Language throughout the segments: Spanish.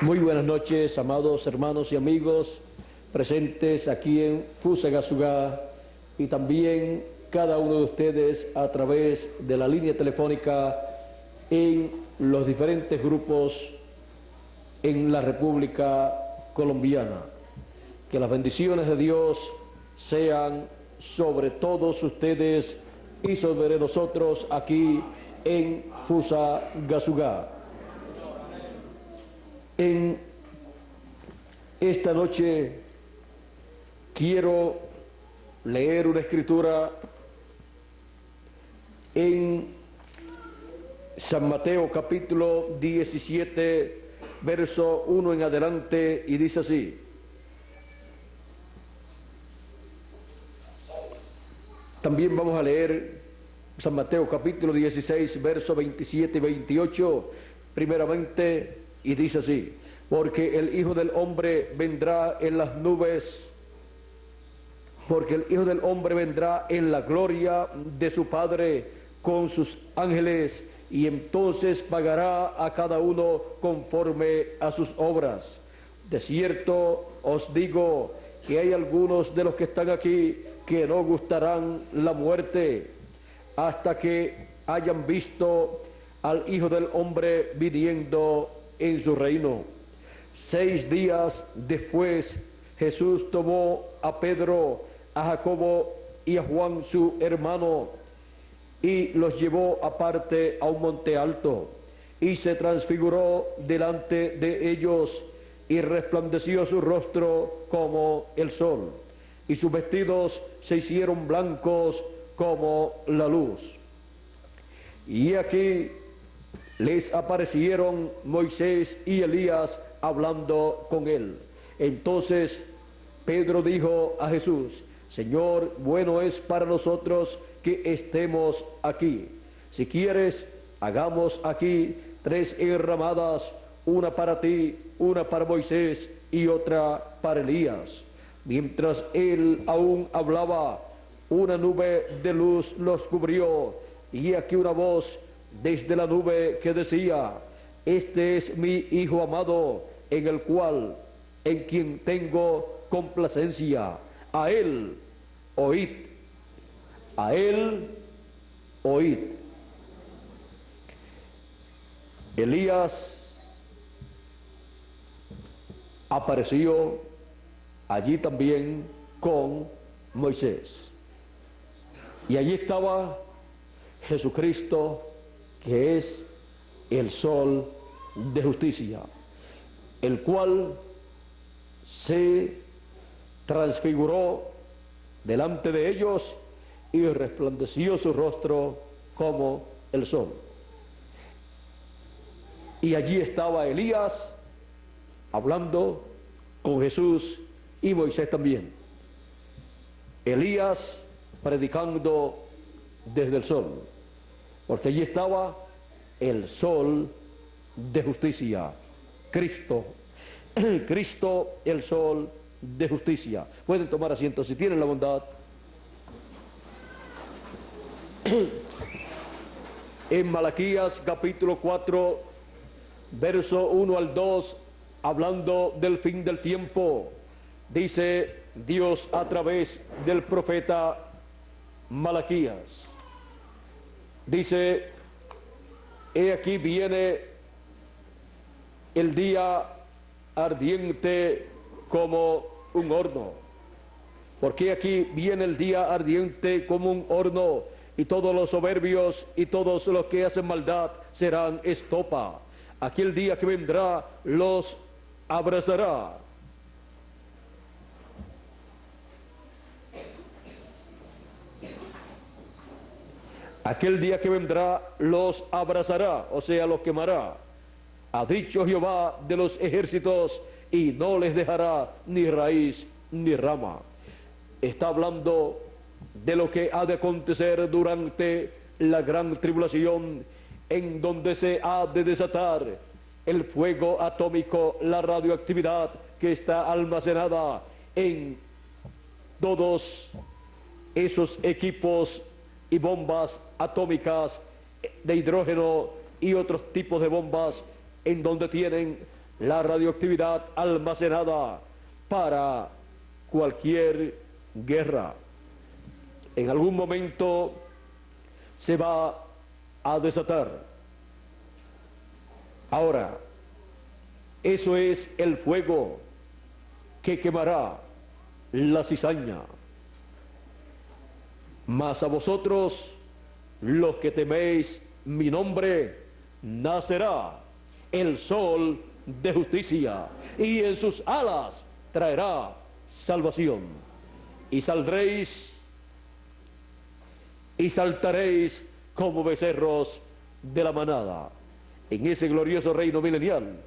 Muy buenas noches, amados hermanos y amigos presentes aquí en Fusagasugá y también cada uno de ustedes a través de la línea telefónica en los diferentes grupos en la República Colombiana. Que las bendiciones de Dios sean sobre todos ustedes y sobre nosotros aquí en Fusagasugá. En esta noche quiero leer una escritura en San Mateo capítulo 17, verso 1 en adelante, y dice así: también vamos a leer San Mateo capítulo 16, verso 27 y 28, primeramente, y dice así: porque el Hijo del Hombre vendrá en las nubes, porque el Hijo del Hombre vendrá en la gloria de su Padre con sus ángeles, y entonces pagará a cada uno conforme a sus obras. De cierto os digo que hay algunos de los que están aquí que no gustarán la muerte hasta que hayan visto al Hijo del Hombre viniendo en su reino. 6 días después, Jesús tomó a Pedro, a Jacobo y a Juan su hermano, y los llevó aparte a un monte alto, y se transfiguró delante de ellos, y resplandeció su rostro como el sol, y sus vestidos se hicieron blancos como la luz. Y aquí les aparecieron Moisés y Elías hablando con él. Entonces Pedro dijo a Jesús: Señor, bueno es para nosotros que estemos aquí. Si quieres, hagamos aquí 3 enramadas, una para ti, una para Moisés y otra para Elías. Mientras él aún hablaba, una nube de luz los cubrió, y aquí una voz desde la nube que decía: este es mi Hijo amado, en quien tengo complacencia. A él oíd, a él oíd. Elías apareció allí también con Moisés, y allí estaba Jesucristo, que es el sol de justicia, el cual se transfiguró delante de ellos y resplandeció su rostro como el sol. Y allí estaba Elías hablando con Jesús y Moisés también. Elías predicando desde el sol, porque allí estaba el sol de justicia, Cristo, Cristo el sol de justicia. Pueden tomar asiento si tienen la bondad. En Malaquías capítulo 4, verso 1 al 2, hablando del fin del tiempo, dice Dios a través del profeta Malaquías. Dice: he aquí viene el día ardiente como un horno. Porque aquí viene el día ardiente como un horno, y todos los soberbios y todos los que hacen maldad serán estopa. Aquel día que vendrá los abrazará. Aquel día que vendrá los abrazará, o sea, los quemará. Ha dicho Jehová de los ejércitos, y no les dejará ni raíz ni rama. Está hablando de lo que ha de acontecer durante la gran tribulación, en donde se ha de desatar el fuego atómico, la radioactividad que está almacenada en todos esos equipos y bombas atómicas de hidrógeno y otros tipos de bombas, en donde tienen la radioactividad almacenada para cualquier guerra. En algún momento se va a desatar. Ahora, eso es el fuego que quemará la cizaña. Mas a vosotros, los que teméis mi nombre, nacerá el sol de justicia, y en sus alas traerá salvación. Y saldréis y saltaréis como becerros de la manada. En ese glorioso reino milenial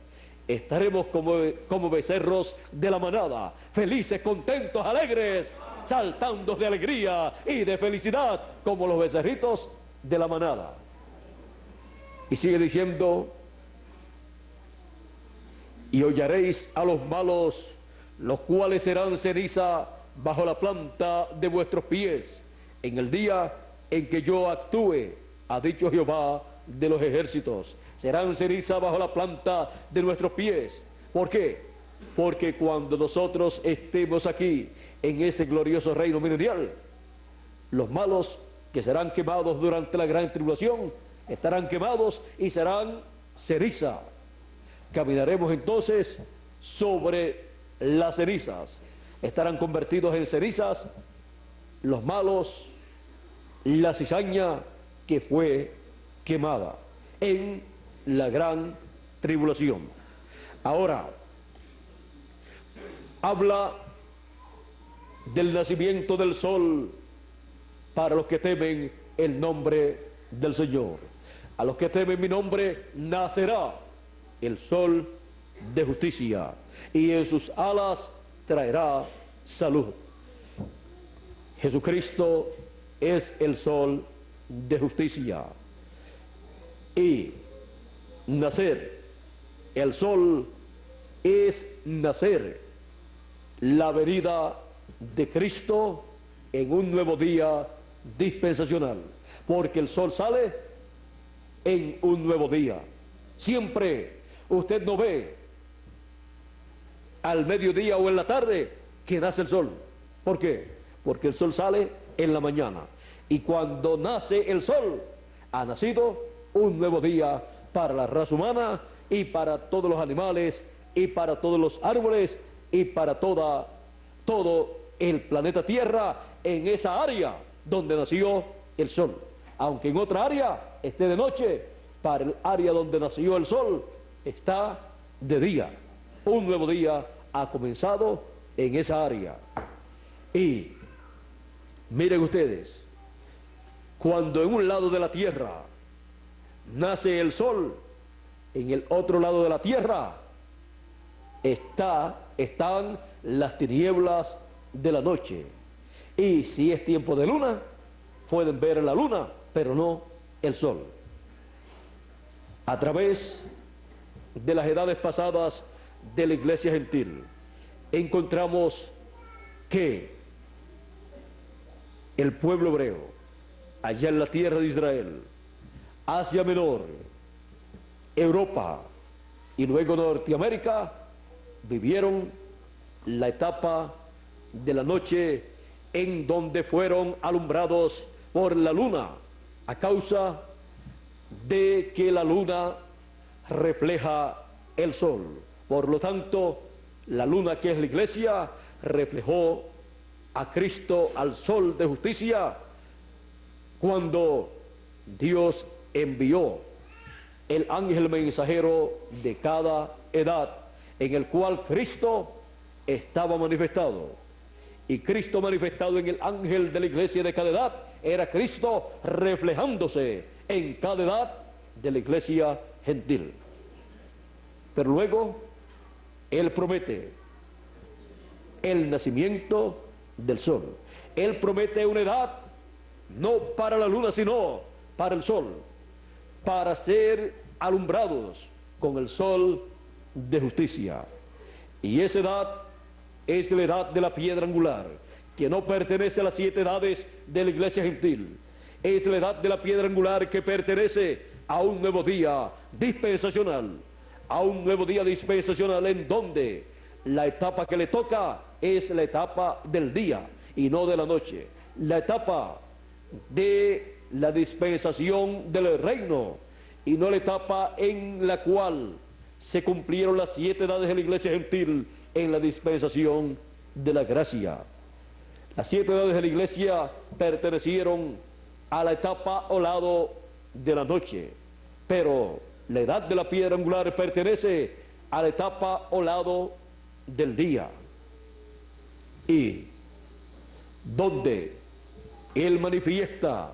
estaremos como becerros de la manada, felices, contentos, alegres, saltando de alegría y de felicidad como los becerritos de la manada. Y sigue diciendo: y hollaréis a los malos, los cuales serán ceniza bajo la planta de vuestros pies, en el día en que yo actúe, ha dicho Jehová de los ejércitos. Serán ceniza bajo la planta de nuestros pies. ¿Por qué? Porque cuando nosotros estemos aquí, en este glorioso reino milenial, los malos que serán quemados durante la gran tribulación, estarán quemados y serán ceniza. Caminaremos entonces sobre las cenizas. Estarán convertidos en cenizas los malos, la cizaña que fue quemada en la gran tribulación. Ahora, habla del nacimiento del sol para los que temen el nombre del Señor. A los que temen mi nombre nacerá el sol de justicia, y en sus alas traerá salud. Jesucristo es el sol de justicia. Y nacer, el sol es nacer, la venida de Cristo en un nuevo día dispensacional, porque el sol sale en un nuevo día. Siempre usted no ve al mediodía o en la tarde que nace el sol. ¿Por qué? Porque el sol sale en la mañana, y cuando nace el sol ha nacido un nuevo día para la raza humana y para todos los animales y para todos los árboles y para todo el planeta Tierra, en esa área donde nació el sol. Aunque en otra área esté de noche, para el área donde nació el sol está de día. Un nuevo día ha comenzado en esa área. Y miren ustedes, cuando en un lado de la tierra nace el sol, en el otro lado de la tierra están las tinieblas de la noche. Y si es tiempo de luna, pueden ver la luna, pero no el sol. A través de las edades pasadas de la iglesia gentil, encontramos que el pueblo hebreo, allá en la tierra de Israel, Asia Menor, Europa y luego Norteamérica, vivieron la etapa de la noche en donde fueron alumbrados por la luna, a causa de que la luna refleja el sol. Por lo tanto, la luna, que es la iglesia, reflejó a Cristo, al sol de justicia, cuando Dios envió el ángel mensajero de cada edad, en el cual Cristo estaba manifestado. Y Cristo manifestado en el ángel de la iglesia de cada edad era Cristo reflejándose en cada edad de la iglesia gentil. Pero luego Él promete el nacimiento del sol. Él promete una edad no para la luna, sino para el sol, para ser alumbrados con el sol de justicia. Y esa edad es la edad de la piedra angular, que no pertenece a las 7 edades de la iglesia gentil. Es la edad de la piedra angular que pertenece a un nuevo día dispensacional, a un nuevo día dispensacional en donde la etapa que le toca es la etapa del día y no de la noche. La etapa de la dispensación del reino y no la etapa en la cual se cumplieron las 7 edades de la iglesia gentil en la dispensación de la gracia. Las 7 edades de la iglesia pertenecieron a la etapa o lado de la noche, pero la edad de la piedra angular pertenece a la etapa o lado del día. Y donde Él manifiesta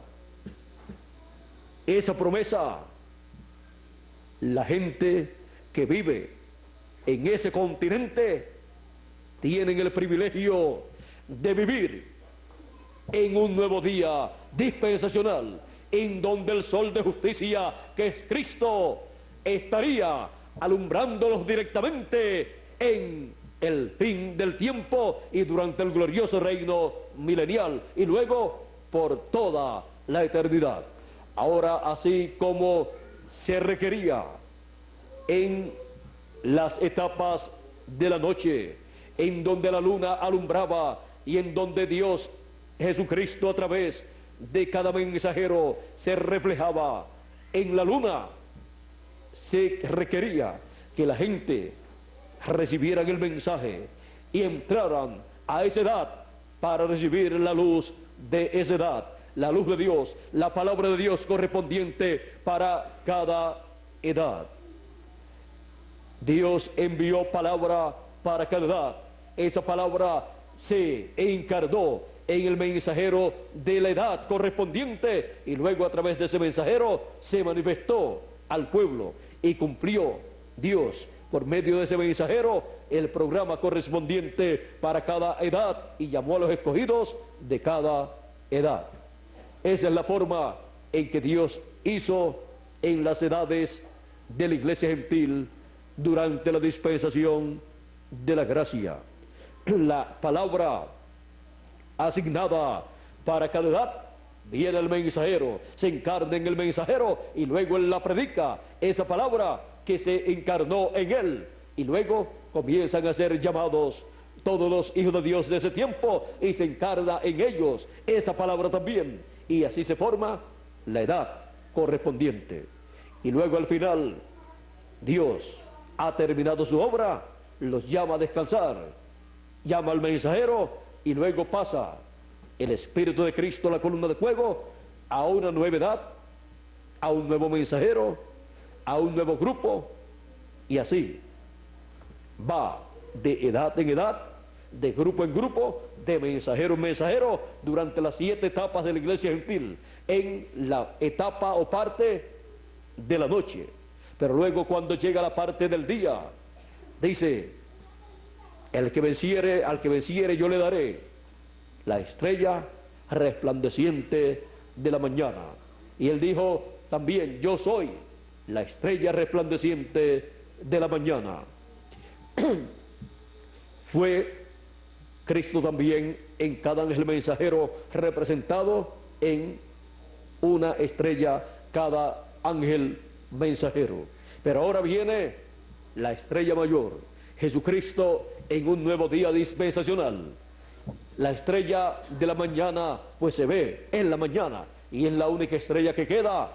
esa promesa, la gente que vive en ese continente tienen el privilegio de vivir en un nuevo día dispensacional, en donde el sol de justicia, que es Cristo, estaría alumbrándolos directamente en el fin del tiempo y durante el glorioso reino milenial y luego por toda la eternidad. Ahora, así como se requería en las etapas de la noche, en donde la luna alumbraba y en donde Dios Jesucristo a través de cada mensajero se reflejaba en la luna, se requería que la gente recibieran el mensaje y entraran a esa edad para recibir la luz de esa edad, la luz de Dios, la palabra de Dios correspondiente para cada edad. Dios envió palabra para cada edad. Esa palabra se encarnó en el mensajero de la edad correspondiente y luego a través de ese mensajero se manifestó al pueblo y cumplió Dios por medio de ese mensajero el programa correspondiente para cada edad y llamó a los escogidos de cada edad. Esa es la forma en que Dios hizo en las edades de la iglesia gentil durante la dispensación de la gracia. La palabra asignada para cada edad, viene el mensajero, se encarna en el mensajero y luego él la predica, esa palabra que se encarnó en él, y luego comienzan a ser llamados todos los hijos de Dios de ese tiempo y se encarna en ellos esa palabra también, y así se forma la edad correspondiente. Y luego al final Dios ha terminado su obra, los llama a descansar, llama al mensajero y luego pasa el Espíritu de Cristo, la columna de fuego, a una nueva edad, a un nuevo mensajero, a un nuevo grupo, y así va de edad en edad, de grupo en grupo, de mensajero en mensajero, durante las 7 etapas de la iglesia gentil, en la etapa o parte de la noche. Pero luego cuando llega la parte del día, dice, al que venciere yo le daré la estrella resplandeciente de la mañana. Y él dijo también, yo soy la estrella resplandeciente de la mañana. Fue Cristo también en cada ángel mensajero representado en una estrella cada ángel mensajero. Pero ahora viene la estrella mayor, Jesucristo en un nuevo día dispensacional. La estrella de la mañana pues se ve en la mañana y es la única estrella que queda,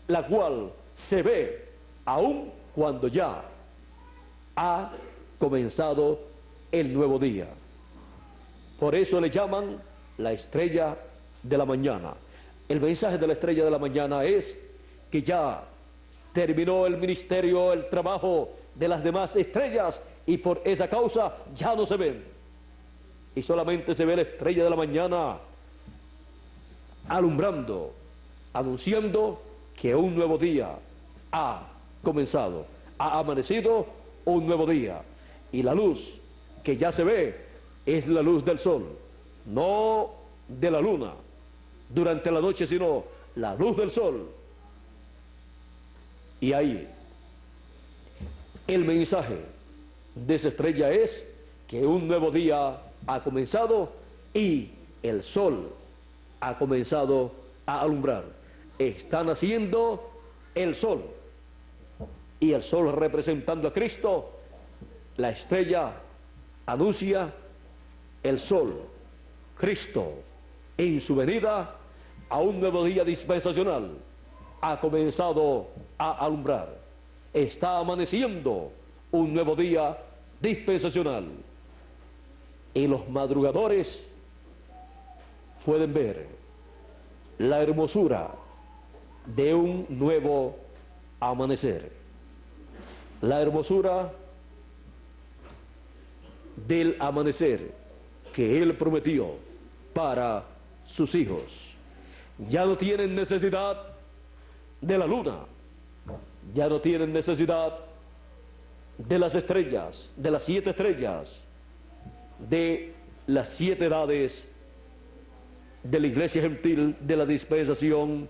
la cual se ve aún cuando ya ha comenzado el nuevo día. Por eso le llaman la estrella de la mañana. El mensaje de la estrella de la mañana es que ya terminó el ministerio, el trabajo de las demás estrellas y por esa causa ya no se ven. Y solamente se ve la estrella de la mañana alumbrando, anunciando que un nuevo día ha comenzado, ha amanecido un nuevo día. Y la luz que ya se ve es la luz del sol, no de la luna durante la noche, sino la luz del sol. Y ahí el mensaje de esa estrella es que un nuevo día ha comenzado y el sol ha comenzado a alumbrar. Está naciendo el sol. y el sol representando a Cristo, la estrella anuncia el sol, Cristo, en su venida a un nuevo día dispensacional, ha comenzado a alumbrar. Está amaneciendo un nuevo día dispensacional. Y los madrugadores pueden ver la hermosura de un nuevo amanecer. La hermosura del amanecer que Él prometió para sus hijos. Ya no tienen necesidad de la luna, ya no tienen necesidad de las estrellas, de las 7 estrellas, de las 7 edades de la iglesia gentil de la dispensación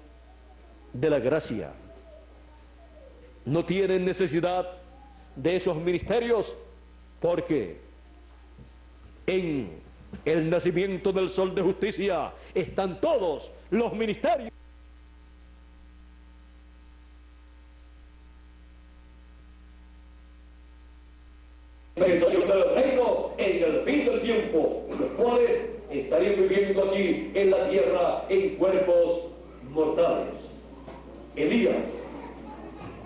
de la gracia. No tienen necesidad de esos ministerios porque en el nacimiento del sol de justicia están todos los ministerios. Dispensación del reino en el fin del tiempo, los cuales estarían viviendo aquí en la tierra en cuerpos mortales. Elías,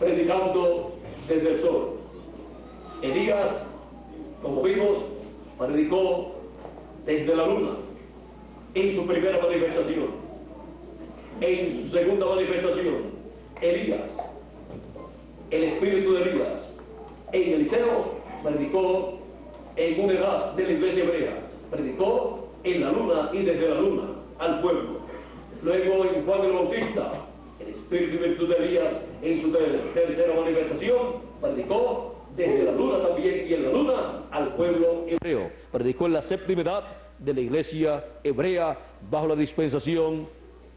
predicando desde el sol. Elías, como vimos, predicó desde la luna en su primera manifestación. En su segunda manifestación, Elías, el espíritu de Elías, en Eliseo, predicó en una edad de la iglesia hebrea, predicó en la luna y desde la luna al pueblo. Luego en Juan el Bautista, el espíritu y virtud de Elías en su tercera manifestación, predicó desde la luna también y en la luna al pueblo hebreo. Predicó en la séptima edad de la iglesia hebrea bajo la dispensación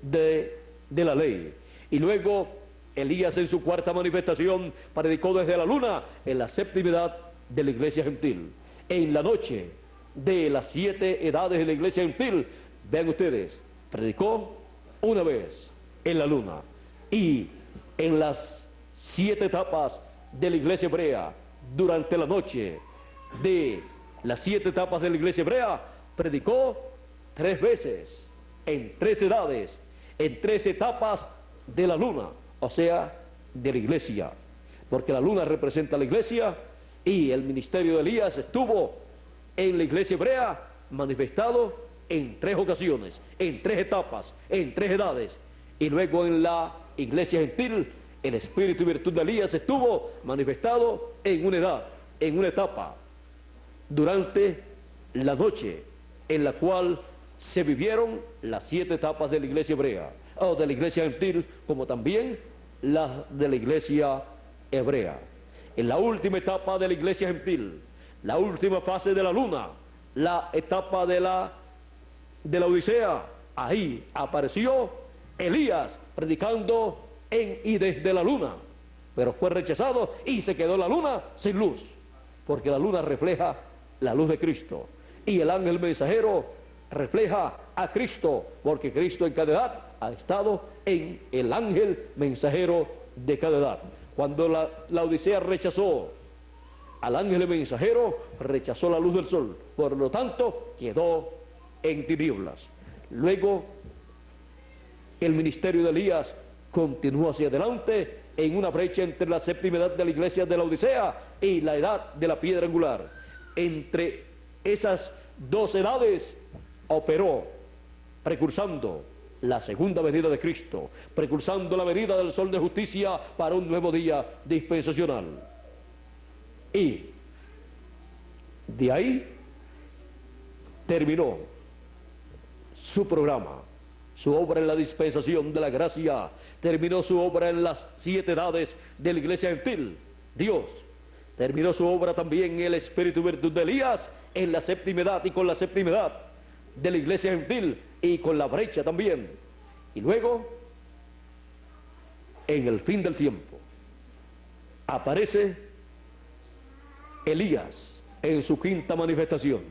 de la ley. Y luego Elías en su cuarta manifestación predicó desde la luna en la séptima edad de la iglesia gentil. En la noche de las 7 edades de la iglesia gentil, vean ustedes, predicó una vez en la luna. Y en las 7 etapas de la iglesia hebrea, durante la noche de las 7 etapas de la iglesia hebrea, predicó 3 veces, en 3 edades, en 3 etapas de la luna, o sea, de la iglesia, porque la luna representa a la iglesia y el ministerio de Elías estuvo en la iglesia hebrea manifestado en 3 ocasiones, en 3 etapas, en 3 edades, y luego en la iglesia gentil el espíritu y virtud de Elías estuvo manifestado en una edad, en una etapa, durante la noche en la cual se vivieron las 7 etapas de la iglesia hebrea, o de la iglesia gentil, como también las de la iglesia hebrea. En la última etapa de la iglesia gentil, la última fase de la luna, la etapa de la Odisea, ahí apareció Elías predicando en y desde la luna, pero fue rechazado y se quedó la luna sin luz, porque la luna refleja la luz de Cristo y el ángel mensajero refleja a Cristo, porque Cristo en cada edad ha estado en el ángel mensajero de cada edad. Cuando la Odisea rechazó al ángel mensajero, rechazó la luz del sol, por lo tanto quedó en tinieblas. Luego el ministerio de Elías continuó hacia adelante en una brecha entre la séptima edad de la iglesia de la Odisea y la edad de la piedra angular. Entre esas 2 edades operó, precursando la segunda venida de Cristo, precursando la venida del sol de justicia para un nuevo día dispensacional. Y de ahí terminó su programa, su obra en la dispensación de la gracia, terminó su obra en las 7 edades de la iglesia gentil. Dios terminó su obra también en el espíritu y virtud de Elías en la séptima edad y con la séptima edad de la iglesia gentil y con la brecha también. Y luego, en el fin del tiempo, aparece Elías en su quinta manifestación,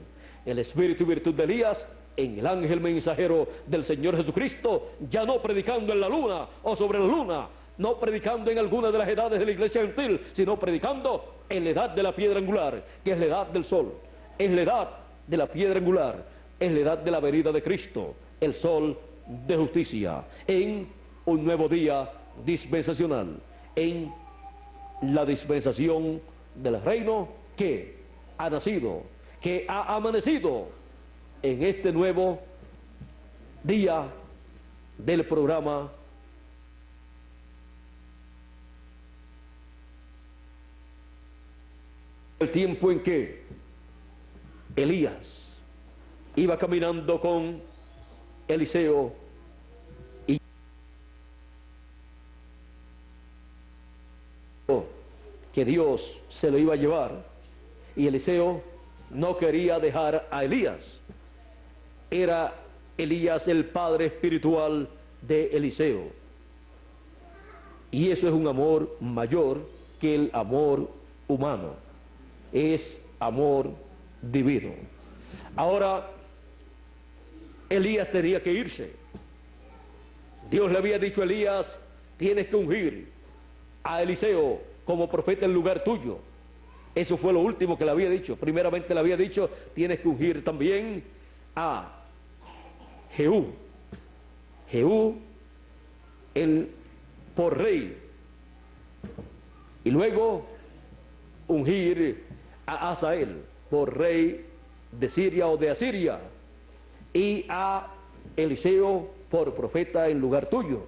el espíritu y virtud de Elías en el ángel mensajero del Señor Jesucristo, ya no predicando en la luna o sobre la luna, no predicando en alguna de las edades de la iglesia gentil, sino predicando en la edad de la piedra angular, que es la edad del sol, es la edad de la piedra angular, es la edad de la venida de Cristo, el sol de justicia, en un nuevo día dispensacional, en la dispensación del reino que ha nacido, que ha amanecido en este nuevo día del programa el tiempo en que Elías iba caminando con Eliseo y que Dios se lo iba a llevar, y Eliseo no quería dejar a Elías. Era Elías el padre espiritual de Eliseo, y eso es un amor mayor que el amor humano, es amor divino. Ahora Elías tenía que irse. Dios le había dicho a Elías: tienes que ungir a Eliseo como profeta en lugar tuyo. Eso fue lo último que le había dicho. Primeramente le había dicho: tienes que ungir también a Jehú por rey, y luego ungir a Asael por rey de Siria o de Asiria, y a Eliseo por profeta en lugar tuyo.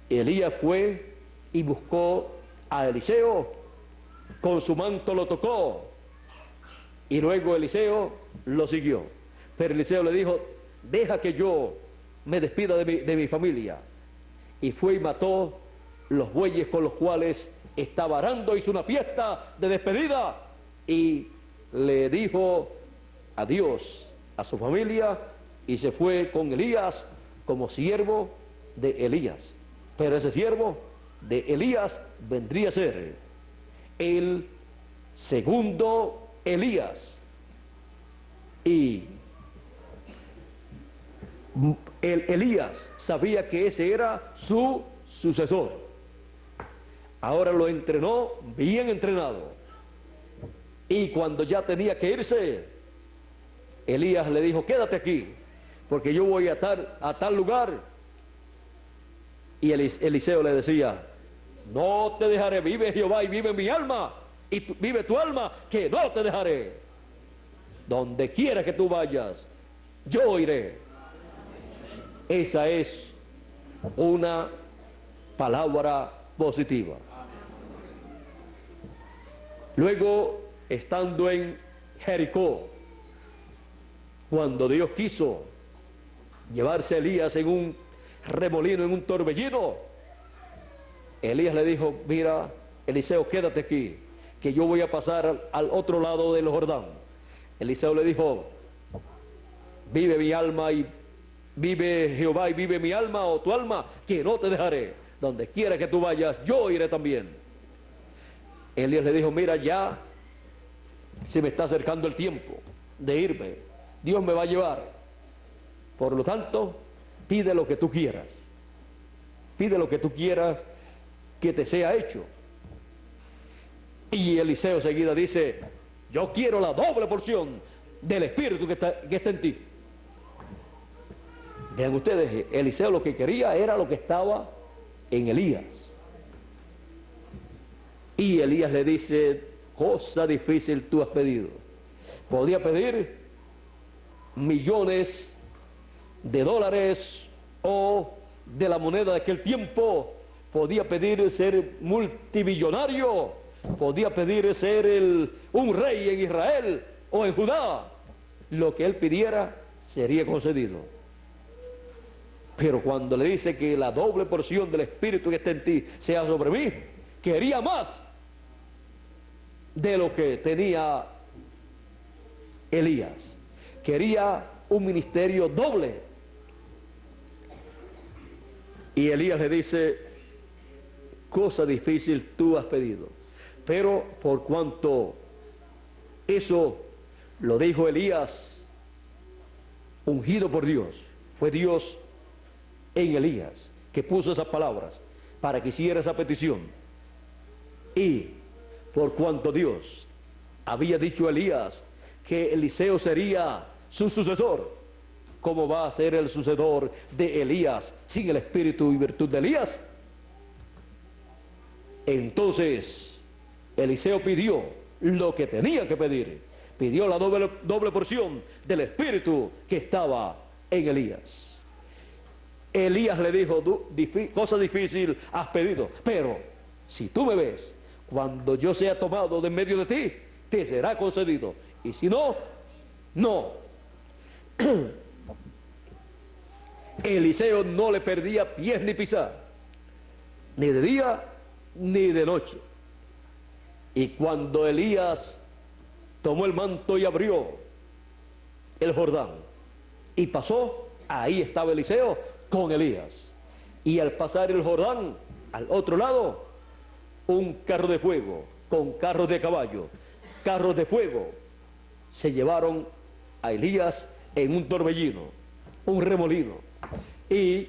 Elías fue y buscó a Eliseo, con su manto lo tocó, y luego Eliseo lo siguió. Pero Eliseo le dijo: deja que yo me despida de mi familia. Y fue y mató los bueyes con los cuales estaba arando, hizo una fiesta de despedida y le dijo adiós a su familia, y se fue con Elías como siervo de Elías. Pero ese siervo de Elías vendría a ser el segundo Elías, y Elías sabía que ese era su sucesor. Ahora lo entrenó bien entrenado, y cuando ya tenía que irse, Elías le dijo: quédate aquí, porque yo voy a tal lugar. Y Eliseo le decía: no te dejaré, vive Jehová y vive mi alma, y vive tu alma, que no te dejaré. Donde quiera que tú vayas, yo iré. Esa es una palabra positiva. Luego, estando en Jericó, cuando Dios quiso llevarse a Elías en un remolino, en un torbellino, Elías le dijo: mira, Eliseo, quédate aquí, que yo voy a pasar al otro lado del Jordán. Eliseo le dijo: vive mi alma y vive Jehová y vive mi alma, o tu alma, que no te dejaré. Donde quiera que tú vayas, yo iré también. Elías le dijo: mira, ya se me está acercando el tiempo de irme, Dios me va a llevar, por lo tanto pide lo que tú quieras, pide lo que tú quieras que te sea hecho. Y Eliseo seguida dice: yo quiero la doble porción del Espíritu que está en ti. Vean ustedes, Eliseo lo que quería era lo que estaba en Elías. Y Elías le dice: cosa difícil tú has pedido. Podía pedir millones de dólares o de la moneda de aquel tiempo, podía pedir ser multimillonario, podía pedir ser un rey en Israel o en Judá. Lo que él pidiera sería concedido. Pero cuando le dice que la doble porción del Espíritu que está en ti sea sobre mí, quería más de lo que tenía Elías. Quería un ministerio doble. Y Elías le dice: cosa difícil tú has pedido. Pero por cuanto eso lo dijo Elías, ungido por Dios, fue Dios en Elías que puso esas palabras. para que hiciera esa petición. Y por cuanto Dios había dicho a Elías que Eliseo sería su sucesor, ¿cómo va a ser el sucesor de Elías sin el espíritu y virtud de Elías? Entonces Eliseo pidió lo que tenía que pedir, pidió la doble porción del espíritu que estaba en Elías. Elías le dijo: cosa difícil has pedido, pero si tú me ves, cuando yo sea tomado de en medio de ti, te será concedido, y si no, no. Eliseo no le perdía pies ni pisar, ni de día ni de noche. Y cuando Elías tomó el manto y abrió el Jordán y pasó, ahí estaba Eliseo con Elías. Y al pasar el Jordán, al otro lado, un carro de fuego con carros de caballo, carros de fuego, se llevaron a Elías en un torbellino, un remolino, y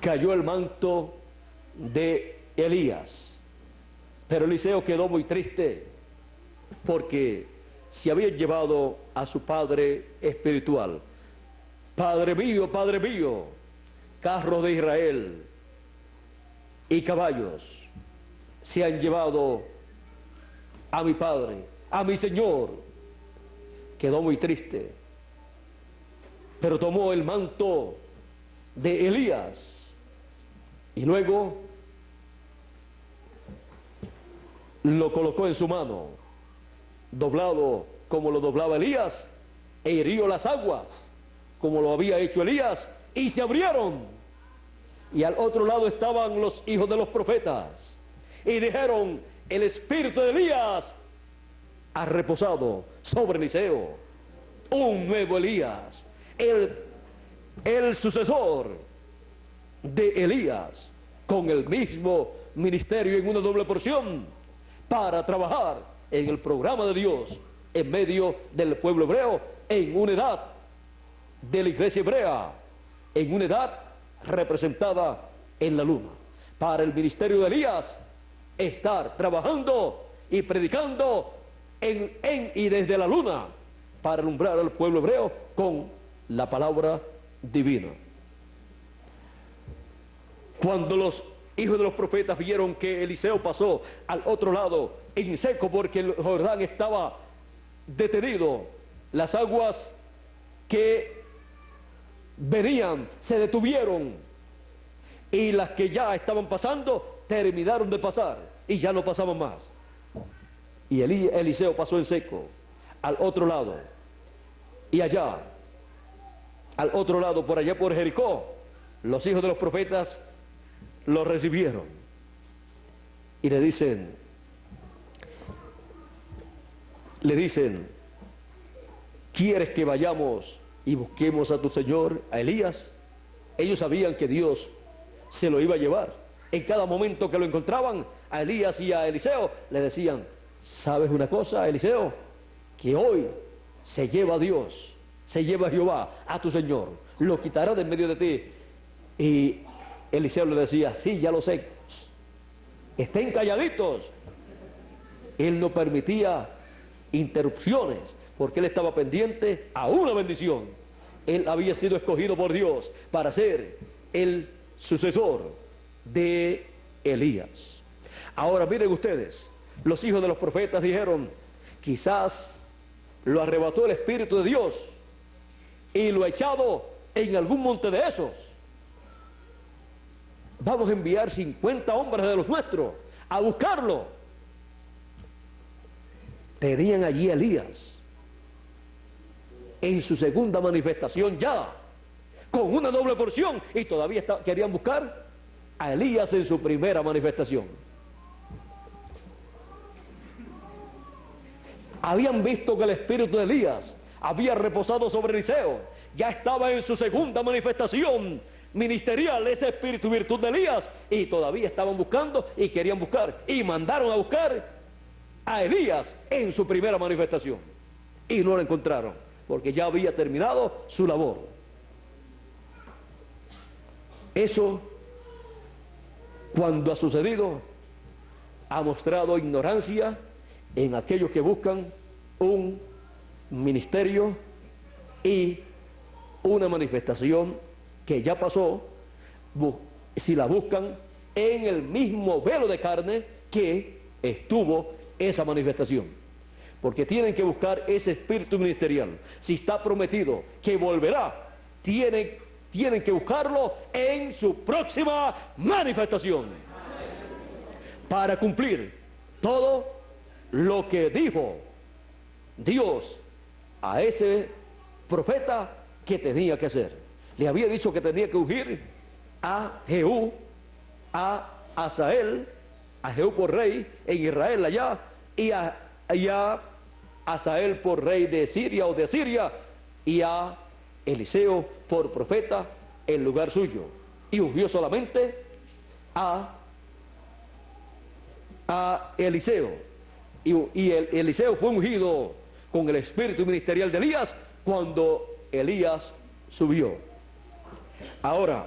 cayó el manto de Elías. Pero Eliseo quedó muy triste porque se había llevado a su padre espiritual. Padre mío, carros de Israel y caballos se han llevado a mi padre, a mi señor. Quedó muy triste, pero tomó el manto de Elías y luego lo colocó en su mano, doblado como lo doblaba Elías, e hirió las aguas como lo había hecho Elías, y se abrieron. Y al otro lado estaban los hijos de los profetas, y dijeron: el espíritu de Elías ha reposado sobre Eliseo. Un nuevo Elías, el sucesor de Elías, con el mismo ministerio en una doble porción, para trabajar en el programa de Dios en medio del pueblo hebreo, en una edad de la iglesia hebrea, en una edad representada en la luna. Para el ministerio de Elías, estar trabajando y predicando en y desde la luna, para alumbrar al pueblo hebreo con la palabra divina. Cuando los hijos de los profetas vieron que Eliseo pasó al otro lado en seco, porque el Jordán estaba detenido, las aguas que venían se detuvieron, y las que ya estaban pasando terminaron de pasar y ya no pasaban más. Y Eliseo pasó en seco al otro lado, y allá al otro lado, por allá por Jericó, los hijos de los profetas lo recibieron y le dicen, ¿quieres que vayamos y busquemos a tu señor, a Elías? Ellos sabían que Dios se lo iba a llevar. En cada momento que lo encontraban, a Elías y a Eliseo le decían: ¿sabes una cosa, Eliseo? Que hoy se lleva a Dios, se lleva a Jehová, a tu señor, lo quitará de en medio de ti. Y Eliseo le decía: sí, ya lo sé, estén calladitos. Él no permitía interrupciones, porque él estaba pendiente a una bendición. Él había sido escogido por Dios para ser el sucesor de Elías. Ahora miren ustedes, los hijos de los profetas dijeron: quizás lo arrebató el Espíritu de Dios y lo ha echado en algún monte de esos. Vamos a enviar 50 hombres de los nuestros a buscarlo. Tenían allí a Elías en su segunda manifestación ya, con una doble porción, y todavía querían buscar a Elías en su primera manifestación. Habían visto que el espíritu de Elías había reposado sobre Eliseo, ya estaba en su segunda manifestación ministerial ese espíritu y virtud de Elías, y todavía estaban buscando y querían buscar, y mandaron a buscar a Elías en su primera manifestación, y no lo encontraron, porque ya había terminado su labor. Eso cuando ha sucedido, ha mostrado ignorancia en aquellos que buscan un ministerio y una manifestación que ya pasó, si la buscan en el mismo velo de carne que estuvo esa manifestación, porque tienen que buscar ese espíritu ministerial. Si está prometido que volverá, tienen que buscarlo en su próxima manifestación, para cumplir todo lo que dijo Dios a ese profeta que tenía que hacer. Le había dicho que tenía que ungir a Jehú, a Asael, a Jehú por rey en Israel allá, y a Asael por rey de Siria o de Siria, y a Eliseo por profeta en lugar suyo. Y ungió solamente a Eliseo. Y Eliseo fue ungido con el espíritu ministerial de Elías cuando Elías subió. Ahora,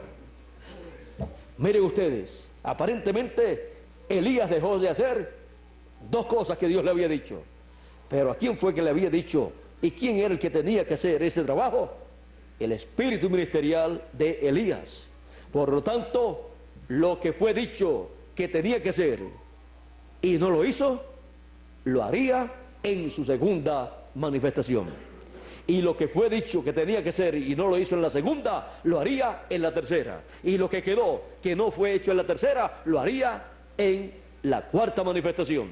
miren ustedes, aparentemente Elías dejó de hacer dos cosas que Dios le había dicho. Pero ¿a quién fue que le había dicho? ¿Y quién era el que tenía que hacer ese trabajo? El espíritu ministerial de Elías. Por lo tanto, lo que fue dicho que tenía que hacer y no lo hizo, lo haría en su segunda manifestación. Y lo que fue dicho que tenía que hacer y no lo hizo en la segunda, lo haría en la tercera. Y lo que quedó que no fue hecho en la tercera, lo haría en la cuarta manifestación.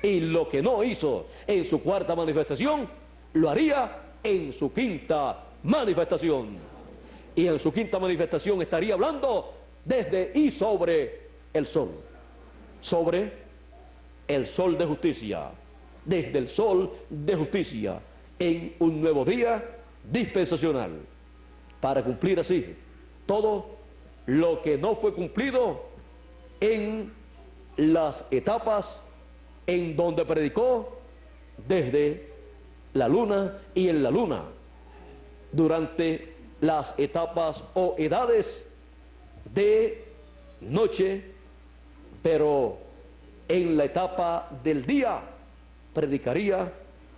Y lo que no hizo en su cuarta manifestación, lo haría en su quinta manifestación. Y en su quinta manifestación estaría hablando desde y sobre el sol. Sobre el sol de justicia. Desde el sol de justicia en un nuevo día dispensacional, para cumplir así todo lo que no fue cumplido en las etapas en donde predicó desde la luna y en la luna, durante las etapas o edades de noche, pero en la etapa del día predicaría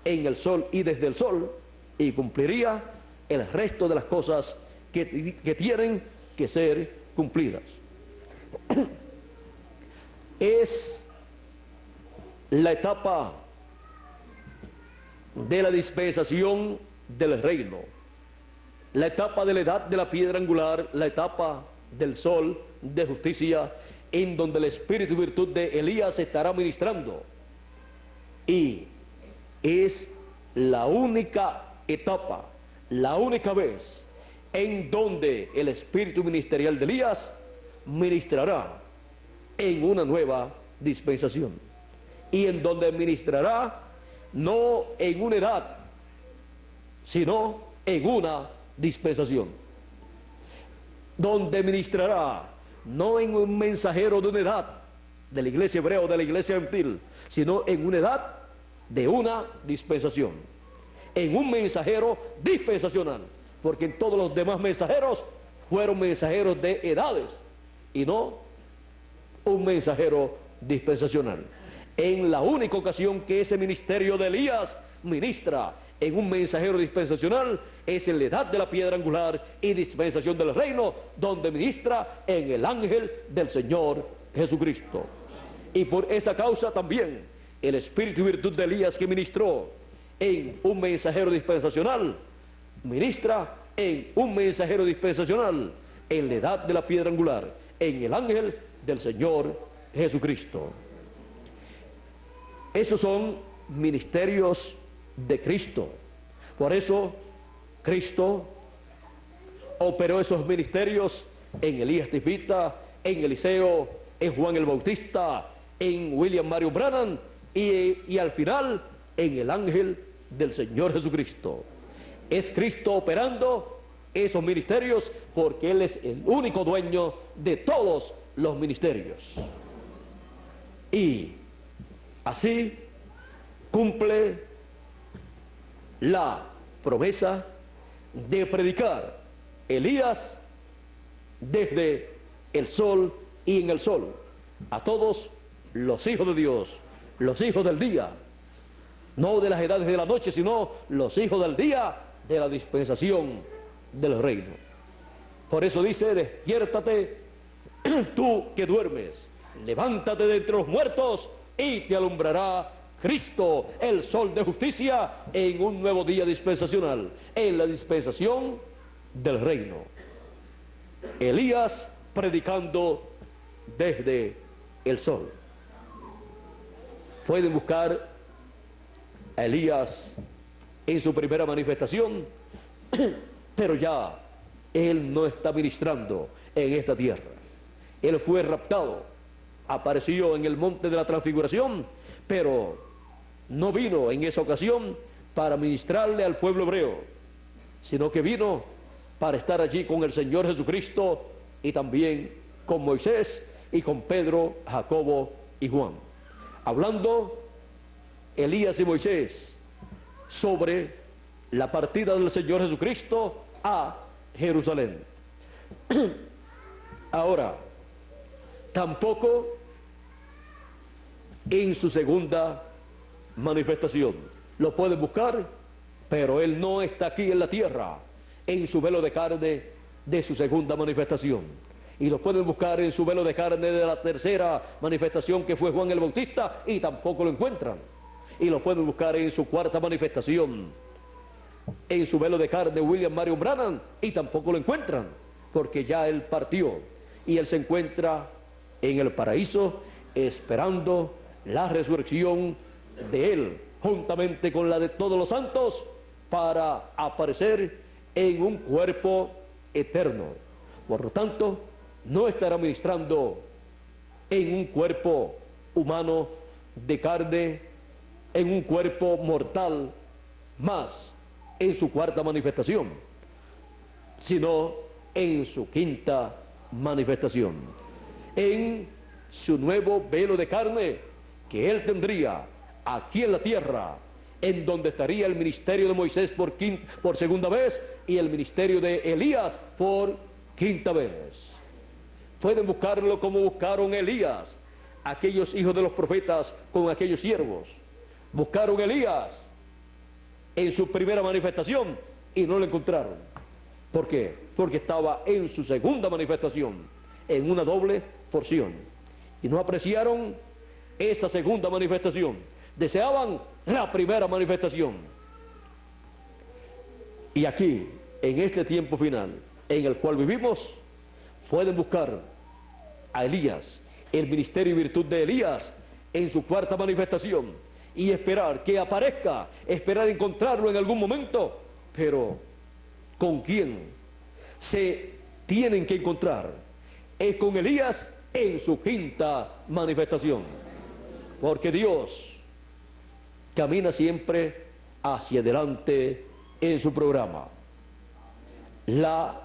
en el sol y desde el sol, y cumpliría el resto de las cosas que tienen que ser cumplidas. Es la etapa de la dispensación del reino, la etapa de la edad de la piedra angular, la etapa del sol de justicia, en donde el espíritu y virtud de Elías estará ministrando. Y es la única etapa, la única vez en donde el espíritu ministerial de Elías ministrará en una nueva dispensación, y en donde ministrará no en una edad, sino en una dispensación, donde ministrará no en un mensajero de una edad de la iglesia hebrea o de la iglesia gentil, sino en una edad de una dispensación, en un mensajero dispensacional, porque en todos los demás mensajeros fueron mensajeros de edades y no un mensajero dispensacional. En la única ocasión que ese ministerio de Elías ministra en un mensajero dispensacional es en la edad de la piedra angular y dispensación del reino, donde ministra en el ángel del Señor Jesucristo. Y por esa causa también el espíritu y virtud de Elías, que ministró en un mensajero dispensacional, ministra en un mensajero dispensacional en la edad de la piedra angular, en el ángel del Señor Jesucristo. Esos son ministerios de Cristo. Por eso Cristo operó esos ministerios en Elías Tisbita, en Eliseo, en Juan el Bautista, en William Marion Branham y al final en el ángel del Señor Jesucristo. Es Cristo operando esos ministerios porque Él es el único dueño de todos los ministerios. Y así cumple la promesa de predicar Elías desde el sol y en el sol, a todos los hijos de Dios, los hijos del día, no de las edades de la noche, sino los hijos del día de la dispensación del reino. Por eso dice, despiértate tú que duermes, levántate de entre los muertos y te alumbrará Cristo, el sol de justicia, en un nuevo día dispensacional, en la dispensación del reino. Elías predicando desde el sol. Pueden buscar a Elías en su primera manifestación, pero ya él no está ministrando en esta tierra. Él fue raptado, apareció en el monte de la transfiguración, pero no vino en esa ocasión para ministrarle al pueblo hebreo, sino que vino para estar allí con el Señor Jesucristo y también con Moisés y con Pedro, Jacobo y Juan. Hablando Elías y Moisés sobre la partida del Señor Jesucristo a Jerusalén. Ahora, tampoco en su segunda manifestación. Lo pueden buscar, pero él no está aquí en la tierra en su velo de carne de su segunda manifestación. Y lo pueden buscar en su velo de carne de la tercera manifestación, que fue Juan el Bautista, y tampoco lo encuentran. Y lo pueden buscar en su cuarta manifestación, en su velo de carne William Marion Branham, y tampoco lo encuentran, porque ya él partió y él se encuentra en el paraíso esperando la resurrección de él, juntamente con la de todos los santos, para aparecer en un cuerpo eterno. Por lo tanto, no estará ministrando en un cuerpo humano de carne, en un cuerpo mortal, más en su cuarta manifestación, sino en su quinta manifestación, en su nuevo velo de carne que él tendría aquí en la tierra, en donde estaría el ministerio de Moisés por segunda vez y el ministerio de Elías por quinta vez. Pueden buscarlo como buscaron Elías, aquellos hijos de los profetas con aquellos siervos. Buscaron Elías en su primera manifestación y no lo encontraron. ¿Por qué? Porque estaba en su segunda manifestación, en una doble porción. Y no apreciaron esa segunda manifestación. Deseaban la primera manifestación. Y aquí, en este tiempo final, en el cual vivimos, pueden buscar a Elías, el ministerio y virtud de Elías, en su cuarta manifestación, y esperar que aparezca, esperar encontrarlo en algún momento. Pero ¿con quién se tienen que encontrar? Es con Elías en su quinta manifestación, porque Dios camina siempre hacia adelante en su programa. La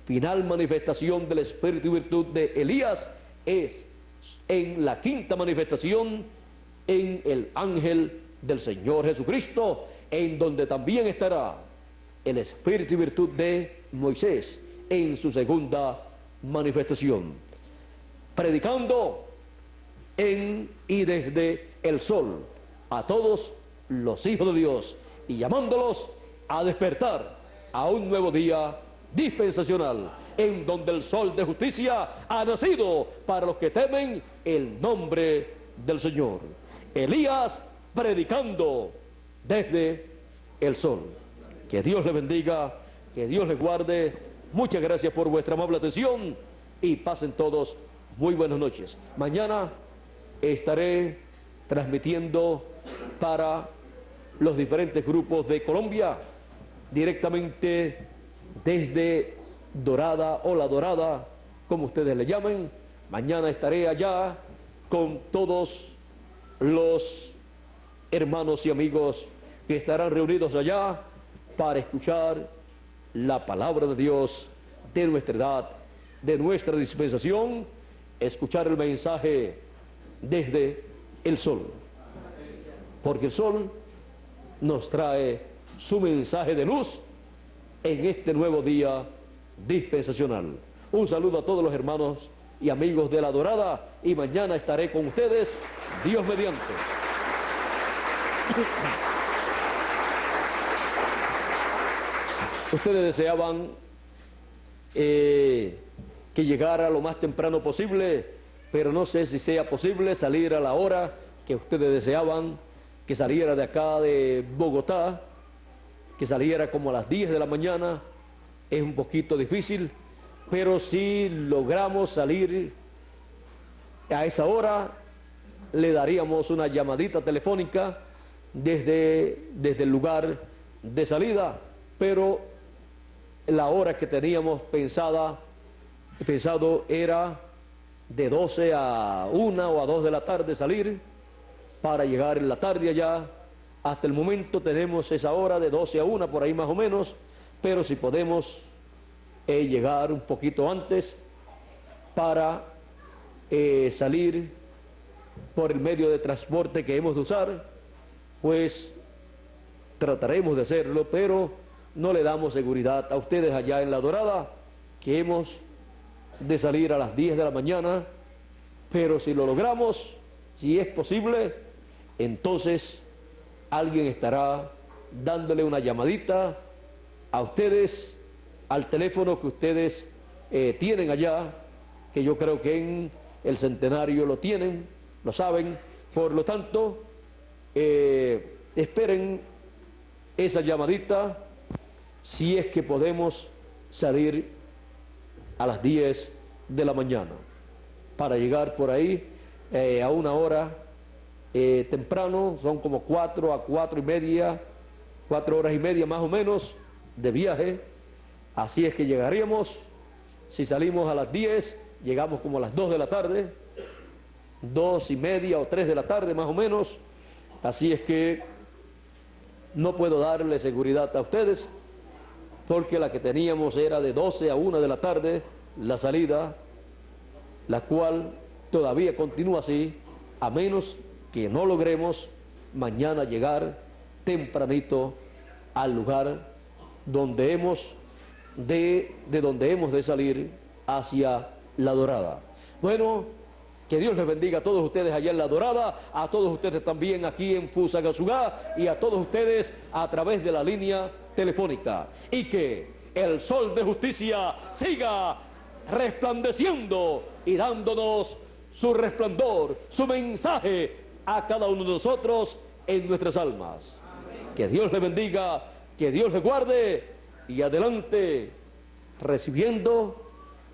final manifestación del espíritu y virtud de Elías es en la quinta manifestación, en el ángel del Señor Jesucristo, en donde también estará el espíritu y virtud de Moisés en su segunda manifestación, predicando en y desde el sol a todos los hijos de Dios y llamándolos a despertar a un nuevo día dispensacional, en donde el sol de justicia ha nacido para los que temen el nombre del Señor. Elías predicando desde el sol. Que Dios les bendiga, que Dios les guarde. Muchas gracias por vuestra amable atención y pasen todos muy buenas noches. Mañana estaré transmitiendo para los diferentes grupos de Colombia, directamente desde Dorada o La Dorada, como ustedes le llamen. Mañana estaré allá con todos los hermanos y amigos que estarán reunidos allá para escuchar la palabra de Dios de nuestra edad, de nuestra dispensación, escuchar el mensaje desde el sol, porque el sol nos trae su mensaje de luz en este nuevo día dispensacional. Un saludo a todos los hermanos y amigos de La Dorada, y mañana estaré con ustedes, Dios mediante. Ustedes deseaban que llegara lo más temprano posible, pero no sé si sea posible salir a la hora que ustedes deseaban que saliera de acá de Bogotá, que saliera como a las 10 de la mañana. Es un poquito difícil, pero si logramos salir a esa hora, le daríamos una llamadita telefónica desde el lugar de salida, pero la hora que teníamos pensado era de 12 a 1 o a 2 de la tarde salir, para llegar en la tarde allá. Hasta el momento tenemos esa hora de 12 a 1, por ahí más o menos, pero si podemos llegar un poquito antes para salir por el medio de transporte que hemos de usar, pues trataremos de hacerlo, pero no le damos seguridad a ustedes allá en La Dorada que hemos de salir a las 10 de la mañana, pero si lo logramos, si es posible, entonces alguien estará dándole una llamadita a ustedes al teléfono que ustedes tienen allá, que yo creo que en el Centenario lo tienen, lo saben. Por lo tanto, esperen esa llamadita si es que podemos salir a las 10 de la mañana para llegar por ahí a una hora temprano. Son como 4 a 4 y media, 4 horas y media más o menos de viaje. Así es que llegaríamos, si salimos a las 10, llegamos como a las 2 de la tarde, 2 y media o 3 de la tarde más o menos. Así es que no puedo darle seguridad a ustedes, porque la que teníamos era de 12 a 1 de la tarde, la salida, la cual todavía continúa así, a menos que no logremos mañana llegar tempranito al lugar donde de donde hemos de salir hacia La Dorada. Bueno, que Dios les bendiga a todos ustedes allá en La Dorada, a todos ustedes también aquí en Fusagasugá y a todos ustedes a través de la línea telefónica. Y que el sol de justicia siga resplandeciendo y dándonos su resplandor, su mensaje a cada uno de nosotros en nuestras almas. Que Dios les bendiga, que Dios les guarde, y adelante recibiendo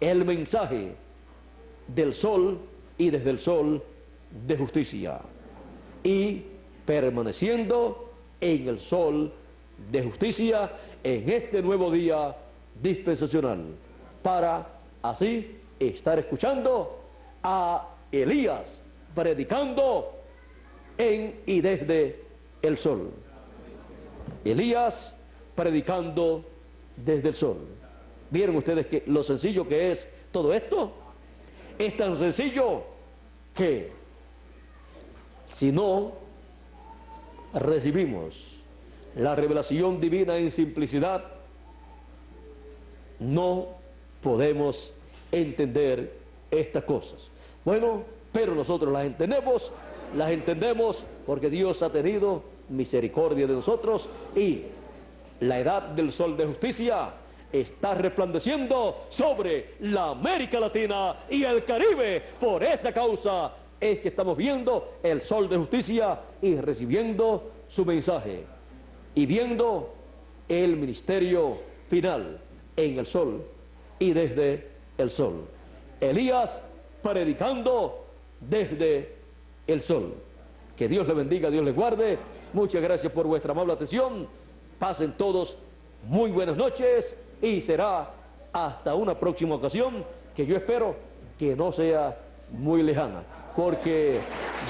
el mensaje del sol y desde el sol de justicia, y permaneciendo en el sol de justicia en este nuevo día dispensacional, para así estar escuchando a Elías predicando en y desde el sol. Elías predicando desde el sol. ¿Vieron ustedes que lo sencillo que es todo esto? Es tan sencillo que si no recibimos la revelación divina en simplicidad, no podemos entender estas cosas. Bueno, pero nosotros las entendemos porque Dios ha tenido misericordia de nosotros, y la edad del sol de justicia está resplandeciendo sobre la América Latina y el Caribe. Por esa causa es que estamos viendo el sol de justicia y recibiendo su mensaje y viendo el ministerio final en el sol y desde el sol. Elías predicando desde el sol. Que Dios les bendiga, Dios les guarde. Muchas gracias por vuestra amable atención. Pasen todos muy buenas noches, y será hasta una próxima ocasión, que yo espero que no sea muy lejana, porque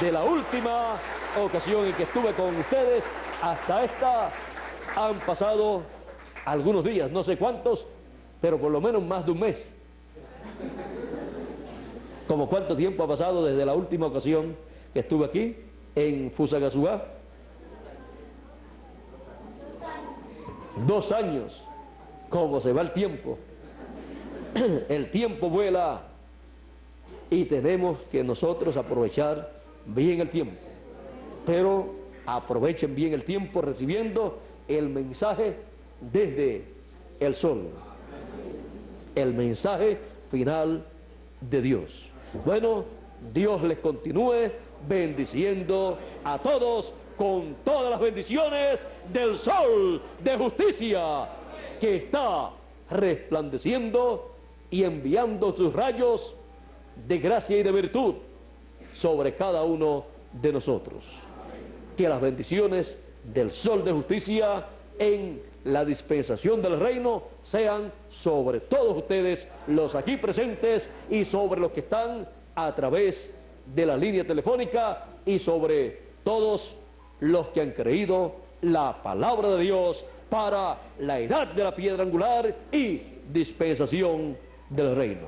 de la última ocasión en que estuve con ustedes hasta esta han pasado algunos días, no sé cuántos, pero por lo menos más de un mes. ¿Como cuánto tiempo ha pasado desde la última ocasión que estuve aquí en Fusagasugá? 2 años. ¿Cómo se va el tiempo? El tiempo vuela y tenemos que nosotros aprovechar bien el tiempo. Pero aprovechen bien el tiempo recibiendo el mensaje desde el sol, el mensaje final de Dios. Bueno, Dios les continúe bendiciendo a todos con todas las bendiciones del sol de justicia que está resplandeciendo y enviando sus rayos de gracia y de virtud sobre cada uno de nosotros. Que las bendiciones del sol de justicia en la dispensación del reino sean sobre todos ustedes, los aquí presentes, y sobre los que están a través de la línea telefónica, y sobre todos los que han creído la palabra de Dios para la edad de la piedra angular y dispensación del reino.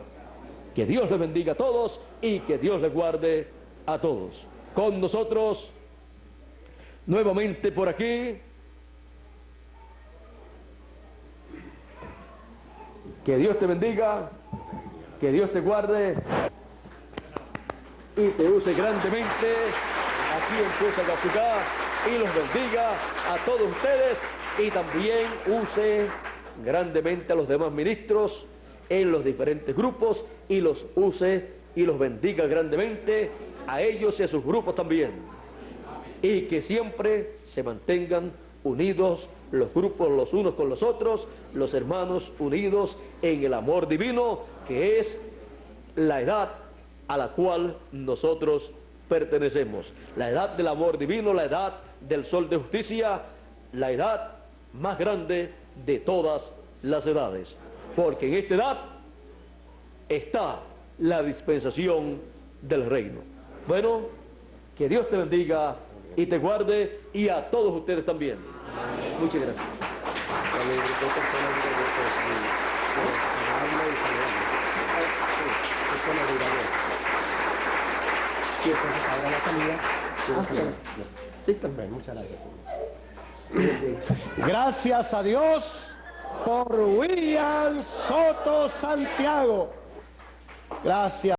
Que Dios les bendiga a todos y que Dios les guarde a todos. Con nosotros nuevamente por aquí, que Dios te bendiga, que Dios te guarde y te use grandemente aquí en Fusagasugá, y los bendiga a todos ustedes, y también use grandemente a los demás ministros en los diferentes grupos, y los use y los bendiga grandemente a ellos y a sus grupos también, y que siempre se mantengan unidos los grupos los unos con los otros, los hermanos unidos en el amor divino, que es la edad a la cual nosotros pertenecemos. La edad del amor divino, la edad del sol de justicia, la edad más grande de todas las edades. Porque en esta edad está la dispensación del reino. Bueno, que Dios te bendiga y te guarde, y a todos ustedes también. Amén. Muchas gracias. Sí, entonces ahora la salida. Sí, también. Muchas gracias. Gracias a Dios por William Soto Santiago. Gracias.